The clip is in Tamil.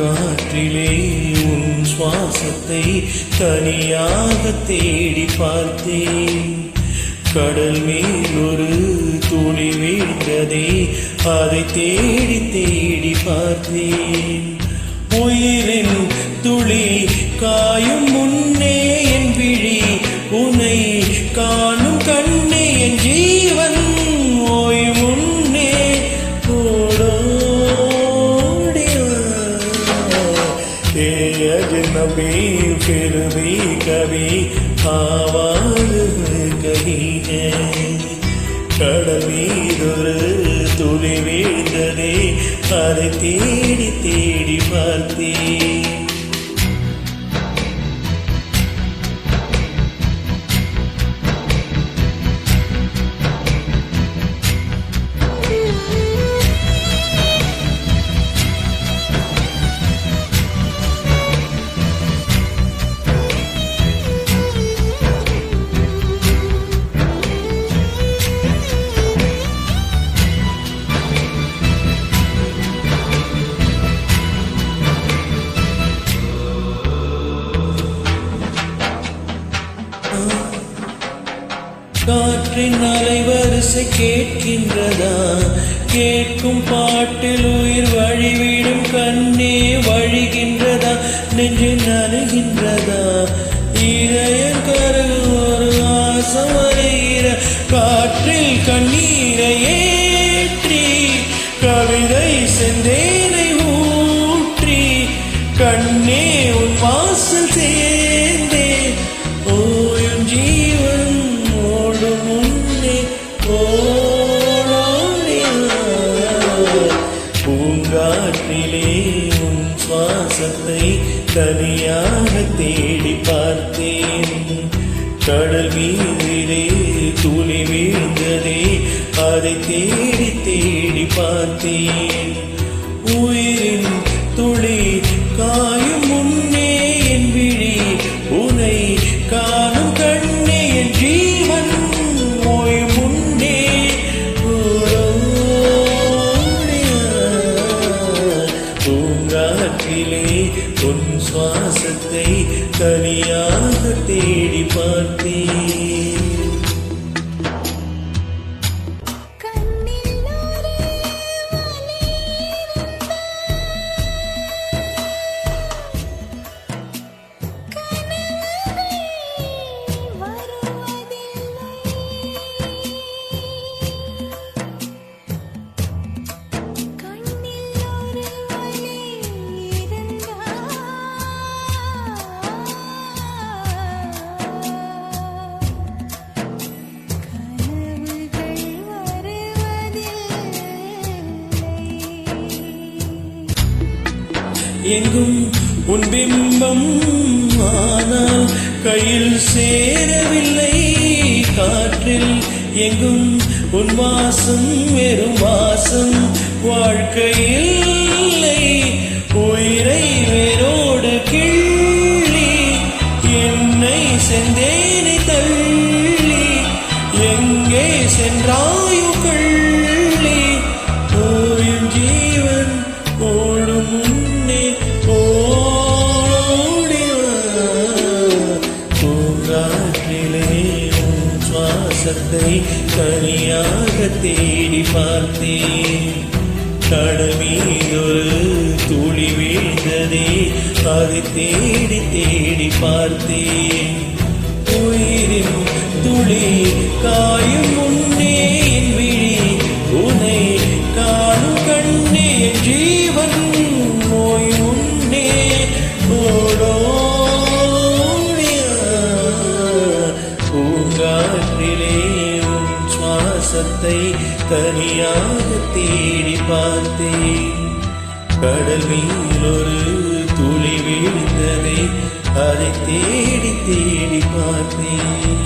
பூங்காற்றிலே உன் சுவாசத்தை தனியாக தேடி பார்த்தேன். கடல் மேல் ஒரு துளி வீழ்ந்ததே, அதை தேடி தேடி பார்த்தேன். உயிரின் துளி காயும் முன்னே என் விழி உன்னை காணும் கண்ணே, என் ஜீவன் ஓய் முன்னே अजनबी फिर भी कभी आवाज कही है. கடல் மீதொரு துளி வீழ்ந்ததே, அதை தேடி தேடி பார்த்தேன். காற்றின் அலைவரிசை கேட்கின்றதா? கேட்கும் பாட்டில் உயிர் வழிவிடும் கண்ணே வழிகின்றதா? நெஞ்சு நனைகின்றதா? இதயம் கருகும் ஒரு ஆசம் வருகிற காற்றில் கண்ணீரை ஏற்றி கவிதை செந்தேனை ஊற்றி கண்ணே உன் வாசல் சேர்ந்தே ஓயும் ஜீவன் முன்னே பூங்காற்றிலே உன் சுவாசத்தை தனியாக தேடி பார்த்தேன். கடல் மீதிலே துளி வீழ்ந்ததே, அதை தேடி தேடி பார்த்தேன். உயிரின் துளி காயும் முன்னே என் விழி உன்னை காணும் கண்ணே, என் ஜீவன் ஓய் முன்னே பூங்காற்றிலே உன் சுவாசத்தை தனியாக தேடி பார்த்தேன். எங்கும் உன் பிம்பம், ஆனால் கையில் சேரவில்லை. காற்றில் எங்கும் உன் வாசம், வெறும் வாசம் வாழ்க்கையில் இல்லை. உயிரை வேரோடு கிள்ளி என்னை செந்தேனை தள்ளி எங்கே சென்றாயோ கள்ளி ஓயும் ஜீவன் ஓடும் முன்னே பூங்காற்றிலே உன் சுவாசத்தை தனியாக தேடி பார்த்தேன். கடல் மீதொரு துளி வீழ்ந்ததே, அதை தேடி தேடி பார்த்தேன். உயிரின் துளி காயும் முன்னே என் விழி உன்னை காணும் கண்ணே, என் ஜீவன் நோய் முன்னே பூங்காற்றிலே உன் சுவாசத்தை தனியாக தேடி பார்த்தேன். கடல் மேல் ஒரு துளி விழுந்ததே, அதை தேடி தேடி பார்த்தேன்.